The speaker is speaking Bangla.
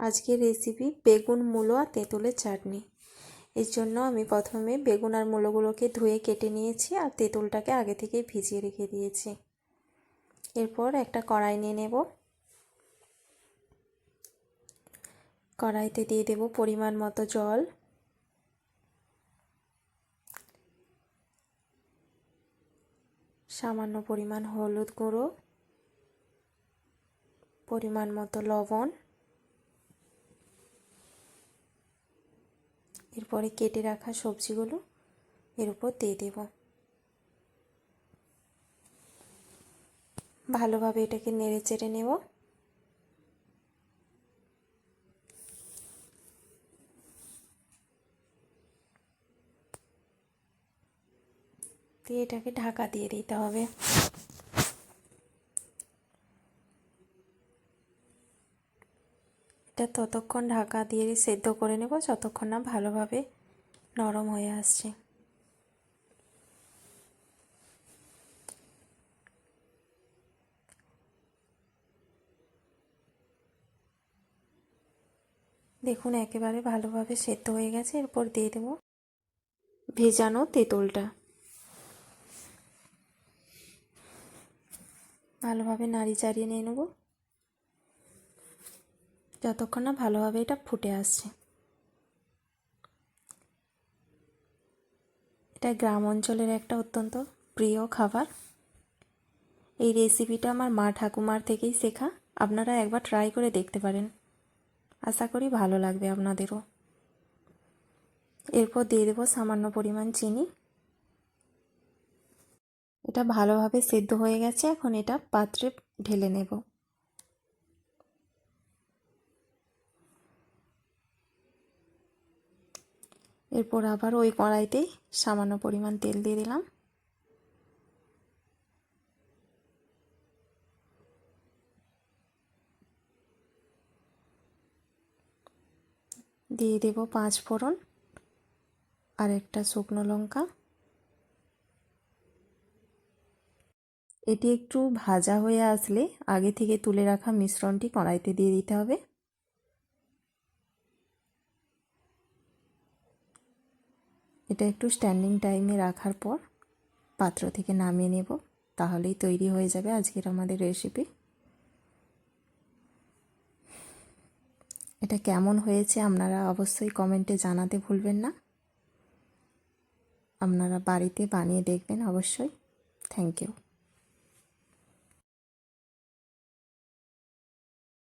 আজকের রেসিপি বেগুন মূলো আর তেঁতুলের চাটনি। এর জন্য আমি প্রথমে বেগুন আর মূলোগুলোকে ধুয়ে কেটে নিয়েছি আর তেঁতুলটাকে আগে থেকেই ভিজিয়ে রেখে দিয়েছি। এরপর একটা কড়াই নিয়ে নেব। কড়াইতে দিয়ে দেব পরিমাণ মতো জল, সামান্য পরিমাণ হলুদ গুঁড়ো, পরিমাণ মতো লবণ, এরপরে কেটে রাখা সবজিগুলো এর উপর দিয়ে দেব। ভালোভাবে এটাকে নেড়ে চেড়ে নেব। দিয়ে এটাকে ঢাকা দিয়ে দিতে হবে। এটা ততক্ষণ ঢাকা দিয়ে সেদ্ধ করে নেব যতক্ষণ না ভালোভাবে নরম হয়ে আসছে। দেখুন একেবারে ভালোভাবে সেদ্ধ হয়ে গেছে। এরপর দিয়ে দেব ভেজানো তেঁতুলটা। ভালোভাবে নাড়ি চাড়িয়ে নিয়ে নেব যতক্ষণ না ভালোভাবে এটা ফুটে আসছে। এটা গ্রাম অঞ্চলের একটা অত্যন্ত প্রিয় খাবার। এই রেসিপিটা আমার মা ঠাকুমার থেকেই শেখা। আপনারা একবার ট্রাই করে দেখতে পারেন, আশা করি ভালো লাগবে আপনাদেরও। এরপর দিয়ে দেবো সামান্য পরিমাণ চিনি। এটা ভালোভাবে সেদ্ধ হয়ে গেছে, এখন এটা পাত্রে ঢেলে নেব। এরপর আবার ওই কড়াইতেই সামান্য পরিমাণ তেল দিয়ে দিলাম। দিয়ে দেব 5 ফোড়ন আর একটা শুকনো লঙ্কা। এটি একটু ভাজা হয়ে আসলে আগে থেকে তুলে রাখা মিশ্রণটি কড়াইতে দিয়ে দিতে হবে। এটা একটু স্ট্যান্ডিং টাইমে রাখার পর পাত্র থেকে নামিয়ে নেব, তাহলেই তৈরি হয়ে যাবে আজকের আমাদের রেসিপি। এটা কেমন হয়েছে আপনারা অবশ্যই কমেন্টে জানাতে ভুলবেন না। আপনারা বাড়িতে বানিয়ে দেখবেন অবশ্যই। Thank you.